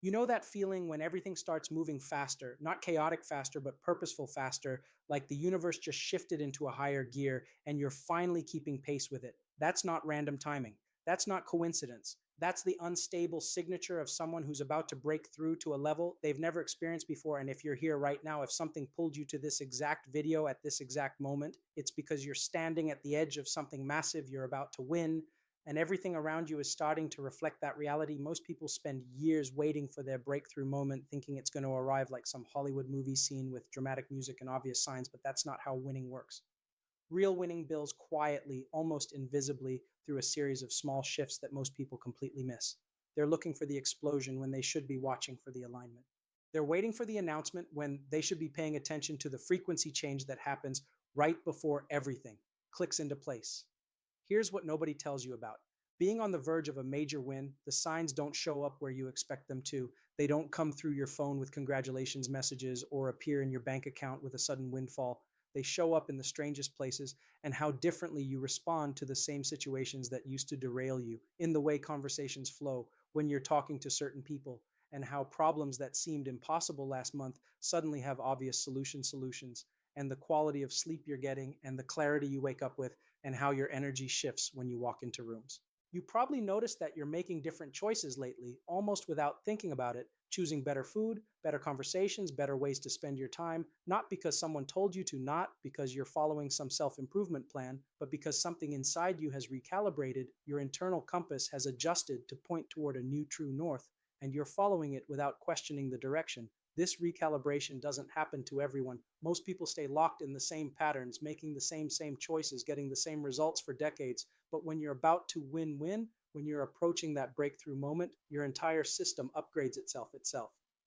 You know that feeling when everything starts moving faster, not chaotic faster, but purposeful faster, like the universe just shifted into a higher gear and you're finally keeping pace with it. That's not random timing. That's not coincidence. That's the unstable signature of someone who's about to break through to a level they've never experienced before. And if you're here right now, if something pulled you to this exact video at this exact moment, it's because you're standing at the edge of something massive you're about to win, and everything around you is starting to reflect that reality. Most people spend years waiting for their breakthrough moment, thinking it's going to arrive like some Hollywood movie scene with dramatic music and obvious signs, but that's not how winning works. Real winning builds quietly, almost invisibly, through a series of small shifts that most people completely miss. They're looking for the explosion when they should be watching for the alignment. They're waiting for the announcement when they should be paying attention to the frequency change that happens right before everything clicks into place. Here's what nobody tells you about. Being on the verge of a major win, the signs don't show up where you expect them to. They don't come through your phone with congratulations messages or appear in your bank account with a sudden windfall. They show up in the strangest places and how differently you respond to the same situations that used to derail you, in the way conversations flow when you're talking to certain people, and how problems that seemed impossible last month suddenly have obvious solutions, and the quality of sleep you're getting and the clarity you wake up with, and how your energy shifts when you walk into rooms. You probably noticed that you're making different choices lately, almost without thinking about it, choosing better food, better conversations, better ways to spend your time, not because someone told you to, not because you're following some self improvement plan, but because something inside you has recalibrated, your internal compass has adjusted to point toward a new true north, and you're following it without questioning the direction. This recalibration doesn't happen to everyone. Most people stay locked in the same patterns, making the same choices, getting the same results for decades. But when you're about to win, when you're approaching that breakthrough moment, your entire system upgrades itself.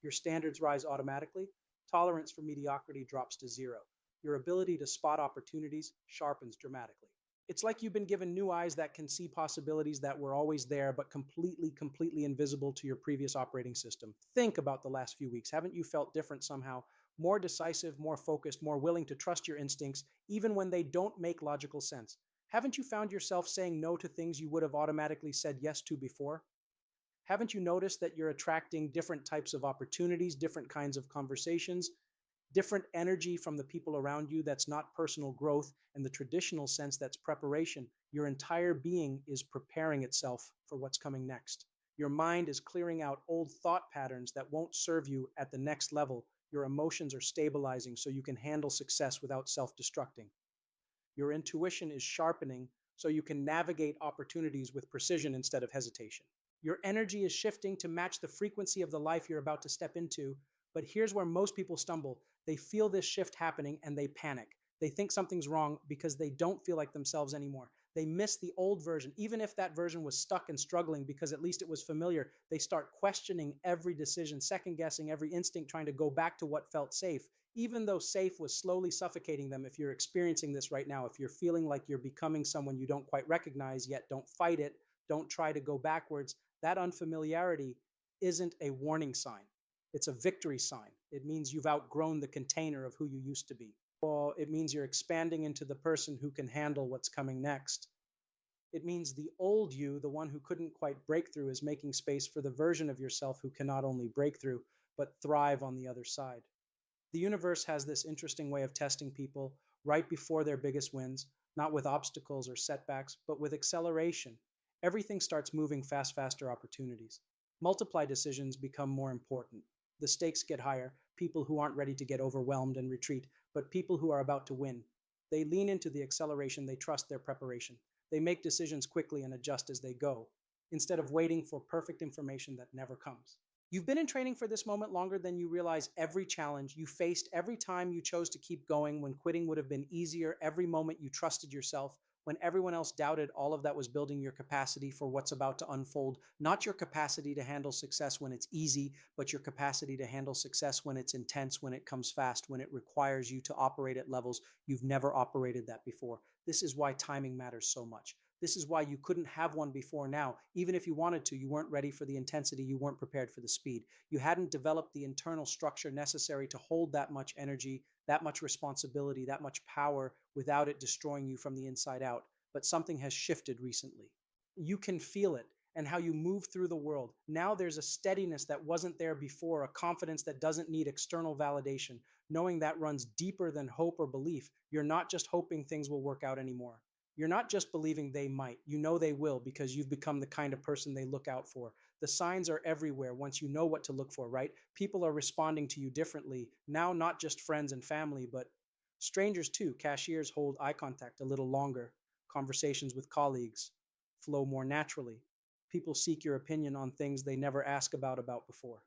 Your standards rise automatically. Tolerance for mediocrity drops to zero. Your ability to spot opportunities sharpens dramatically. It's like you've been given new eyes that can see possibilities that were always there, but completely invisible to your previous operating system. Think about the last few weeks. Haven't you felt different somehow? More decisive, more focused, more willing to trust your instincts, even when they don't make logical sense? Haven't you found yourself saying no to things you would have automatically said yes to before? Haven't you noticed that you're attracting different types of opportunities, different kinds of conversations, different energy from the people around you? That's not personal growth in the traditional sense, that's preparation. Your entire being is preparing itself for what's coming next. Your mind is clearing out old thought patterns that won't serve you at the next level. Your emotions are stabilizing so you can handle success without self destructing. Your intuition is sharpening so you can navigate opportunities with precision instead of hesitation. Your energy is shifting to match the frequency of the life you're about to step into. But here's where most people stumble. They feel this shift happening and they panic. They think something's wrong because they don't feel like themselves anymore. They miss the old version. Even if that version was stuck and struggling because at least it was familiar, they start questioning every decision, second guessing every instinct, trying to go back to what felt safe, even though safe was slowly suffocating them. If you're experiencing this right now, if you're feeling like you're becoming someone you don't quite recognize yet, don't fight it. Don't try to go backwards. That unfamiliarity isn't a warning sign. It's a victory sign. It means you've outgrown the container of who you used to be. Or it means you're expanding into the person who can handle what's coming next. It means the old you, the one who couldn't quite break through, is making space for the version of yourself who can not only break through, but thrive on the other side. The universe has this interesting way of testing people right before their biggest wins, not with obstacles or setbacks, but with acceleration. Everything starts moving faster opportunities. Multiply decisions become more important. The stakes get higher, people who aren't ready to get overwhelmed and retreat, but people who are about to win. They lean into the acceleration, they trust their preparation. They make decisions quickly and adjust as they go, instead of waiting for perfect information that never comes. You've been in training for this moment longer than you realize. Every challenge you faced, every time you chose to keep going when quitting would have been easier, every moment you trusted yourself, when everyone else doubted, all of that was building your capacity for what's about to unfold. Not your capacity to handle success when it's easy, but your capacity to handle success when it's intense, when it comes fast, when it requires you to operate at levels you've never operated that before. This is why timing matters so much. This is why you couldn't have one before now. Even if you wanted to, you weren't ready for the intensity, you weren't prepared for the speed. You hadn't developed the internal structure necessary to hold that much energy, that much responsibility, that much power without it destroying you from the inside out. But something has shifted recently. You can feel it. and how you move through the world. Now there's a steadiness that wasn't there before, a confidence that doesn't need external validation, knowing that runs deeper than hope or belief. You're not just hoping things will work out anymore. You're not just believing they might. You know they will because you've become the kind of person they look out for. The signs are everywhere once you know what to look for, right? People are responding to you differently. Now, not just friends and family, but strangers too. Cashiers hold eye contact a little longer. Conversations with colleagues flow more naturally. People seek your opinion on things they never ask about before.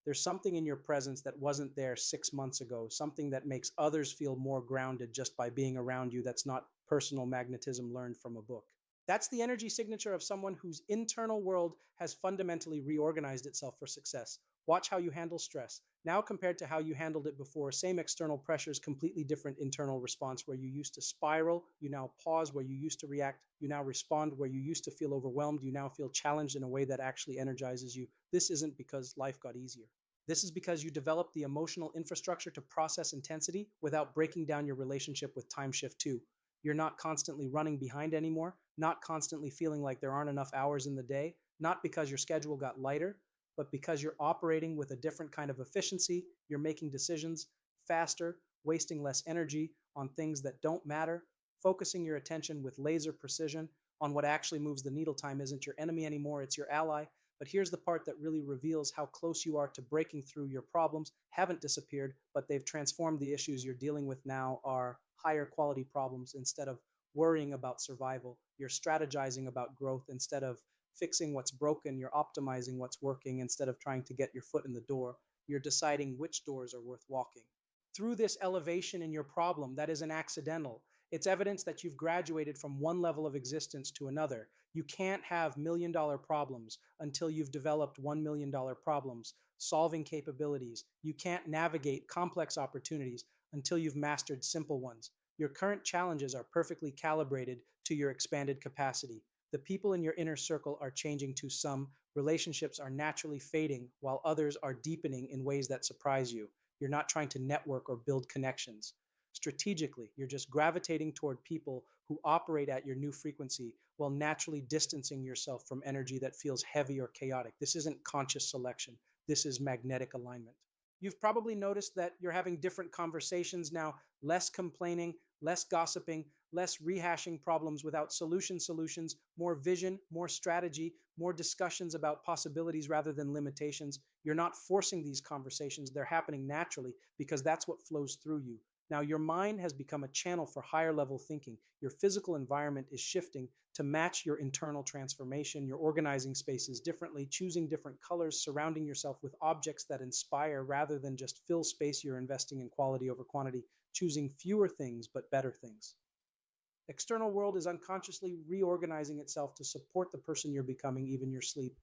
There's something in your presence that wasn't there 6 months ago, something that makes others feel more grounded just by being around you. That's not personal magnetism learned from a book. That's the energy signature of someone whose internal world has fundamentally reorganized itself for success. Watch how you handle stress. Now, compared to how you handled it before, same external pressures, completely different internal response. Where you used to spiral, you now pause. Where you used to react, you now respond. Where you used to feel overwhelmed, you now feel challenged in a way that actually energizes you. This isn't because life got easier. This is because you developed the emotional infrastructure to process intensity without breaking down your relationship with time shift too. You're not constantly running behind anymore, not constantly feeling like there aren't enough hours in the day, not because your schedule got lighter, but because you're operating with a different kind of efficiency. You're making decisions faster, wasting less energy on things that don't matter, focusing your attention with laser precision on what actually moves the needle. Time isn't your enemy anymore, it's your ally. But here's the part that really reveals how close you are to breaking through. Your problems haven't disappeared, but they've transformed. The issues you're dealing with now are higher quality problems. Instead of worrying about survival, you're strategizing about growth. Instead of fixing what's broken, you're optimizing what's working. Instead of trying to get your foot in the door, you're deciding which doors are worth walking. Through this elevation in your problem that isn't accidental, it's evidence that you've graduated from one level of existence to another. You can't have $1 million problems until you've developed $1 million problems, solving capabilities. You can't navigate complex opportunities until you've mastered simple ones. Your current challenges are perfectly calibrated to your expanded capacity. The people in your inner circle are changing to some, relationships are naturally fading while others are deepening in ways that surprise you. You're not trying to network or build connections strategically. You're just gravitating toward people who operate at your new frequency while naturally distancing yourself from energy that feels heavy or chaotic. This isn't conscious selection, this is magnetic alignment. You've probably noticed that you're having different conversations now, less complaining, less gossiping, less rehashing problems without solutions, more vision, more strategy, more discussions about possibilities rather than limitations. You're not forcing these conversations, they're happening naturally because that's what flows through you. Now, your mind has become a channel for higher level thinking. Your physical environment is shifting to match your internal transformation. You're organizing spaces differently, choosing different colors, surrounding yourself with objects that inspire rather than just fill space. You're investing in quality over quantity, choosing fewer things but better things. External world is unconsciously reorganizing itself to support the person you're becoming. Even your sleep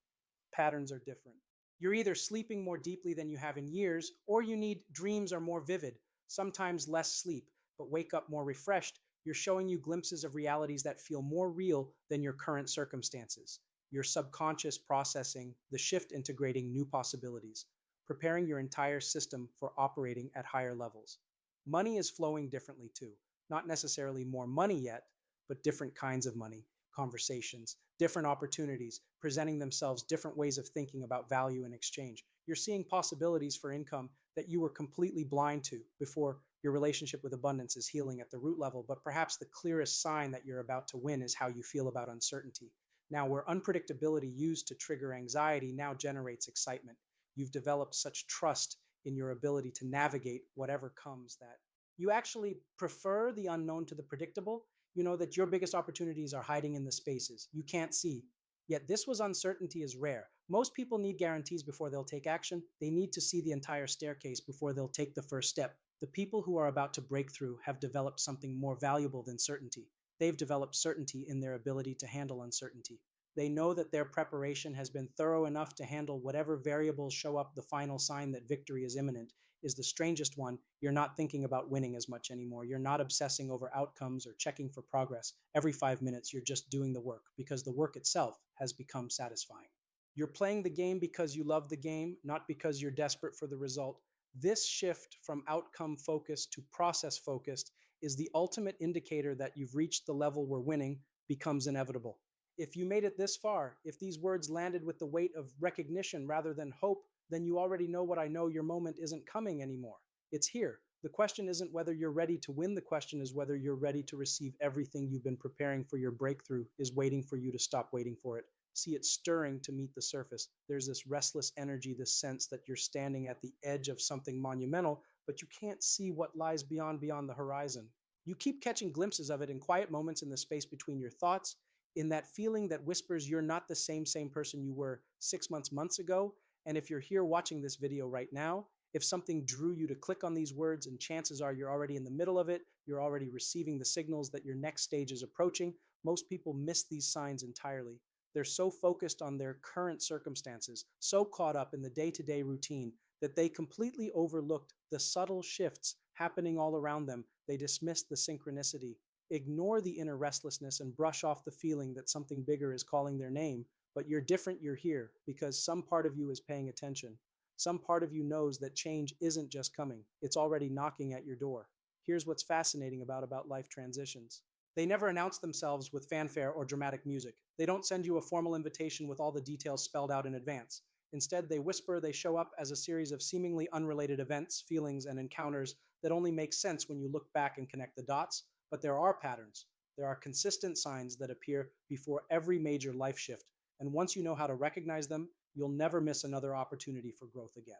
patterns are different. You're either sleeping more deeply than you have in years, or you need dreams are more vivid, sometimes less sleep, but wake up more refreshed. You're showing you glimpses of realities that feel more real than your current circumstances. Your subconscious processing, the shift integrating new possibilities, preparing your entire system for operating at higher levels. Money is flowing differently too. Not necessarily more money yet, but different kinds of money, conversations, different opportunities, presenting themselves, different ways of thinking about value and exchange. You're seeing possibilities for income that you were completely blind to before. Your relationship with abundance is healing at the root level, but perhaps the clearest sign that you're about to win is how you feel about uncertainty. Now, where unpredictability used to trigger anxiety now generates excitement. You've developed such trust in your ability to navigate whatever comes that you actually prefer the unknown to the predictable. You know that your biggest opportunities are hiding in the spaces you can't see. Yet this was uncertainty is rare. Most people need guarantees before they'll take action. They need to see the entire staircase before they'll take the first step. The people who are about to break through have developed something more valuable than certainty. They've developed certainty in their ability to handle uncertainty. They know that their preparation has been thorough enough to handle whatever variables show up. The final sign that victory is imminent is the strangest one. You're not thinking about winning as much anymore. You're not obsessing over outcomes or checking for progress. Every 5 minutes, you're just doing the work because the work itself has become satisfying. You're playing the game because you love the game, not because you're desperate for the result. This shift from outcome focused to process focused is the ultimate indicator that you've reached the level where winning becomes inevitable. If you made it this far, if these words landed with the weight of recognition rather than hope, then you already know what I know: your moment isn't coming anymore. It's here. The question isn't whether you're ready to win, the question is whether you're ready to receive everything you've been preparing for. Your breakthrough is waiting for you to stop waiting for it. See it stirring to meet the surface. There's this restless energy, this sense that you're standing at the edge of something monumental, but you can't see what lies beyond the horizon. You keep catching glimpses of it in quiet moments, in the space between your thoughts, in that feeling that whispers you're not the same person you were 6 months ago. And if you're here watching this video right now, if something drew you to click on these words, and chances are you're already in the middle of it, you're already receiving the signals that your next stage is approaching. Most people miss these signs entirely. They're so focused on their current circumstances, so caught up in the day-to-day routine, that they completely overlooked the subtle shifts happening all around them. They dismissed the synchronicity. Ignore the inner restlessness and brush off the feeling that something bigger is calling their name. But you're different, you're here, because some part of you is paying attention. Some part of you knows that change isn't just coming, it's already knocking at your door. Here's what's fascinating about life transitions. They never announce themselves with fanfare or dramatic music. They don't send you a formal invitation with all the details spelled out in advance. Instead, they whisper, they show up as a series of seemingly unrelated events, feelings, and encounters that only make sense when you look back and connect the dots. But there are patterns. There are consistent signs that appear before every major life shift. And once you know how to recognize them, you'll never miss another opportunity for growth again.